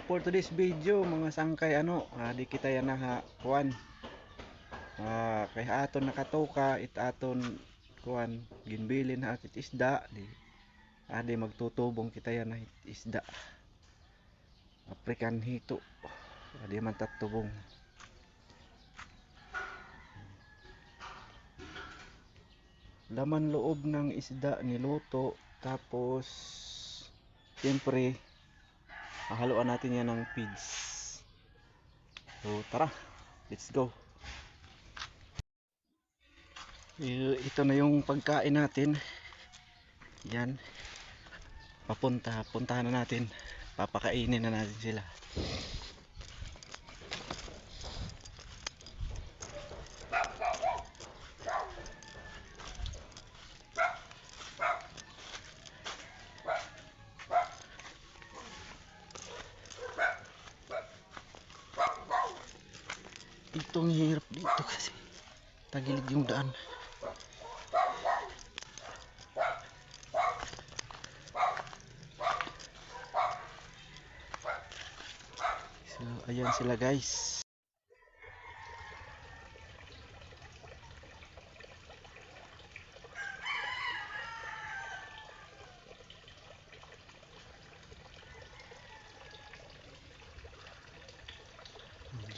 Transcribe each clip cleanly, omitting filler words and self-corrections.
for today's video mga sangkay di kita yan na kuan kay aton nakatoka it aton kuan ginbilin na akit isda di magtutubong kita yan na isda African hito di man tatubong laman loob ng isda niluto tapos siyempre haluan natin yan ng feeds. So tara, let's go. Ito na yung pagkain natin. Yan. Puntahan na natin. Papakainin na natin sila. Itong hirap dito kasi tagilid yung daan. So ayan sila guys.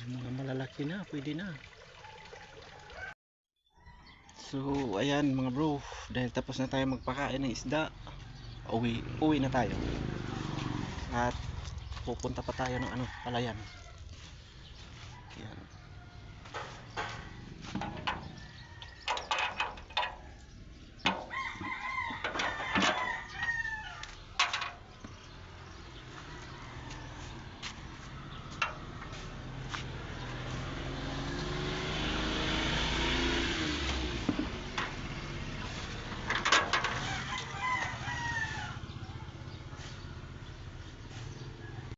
Mga malalaki na, pwede na. So ayan mga bro, dahil tapos na tayo magpakain ng isda, uwi na tayo at pupunta pa tayo ng palayan.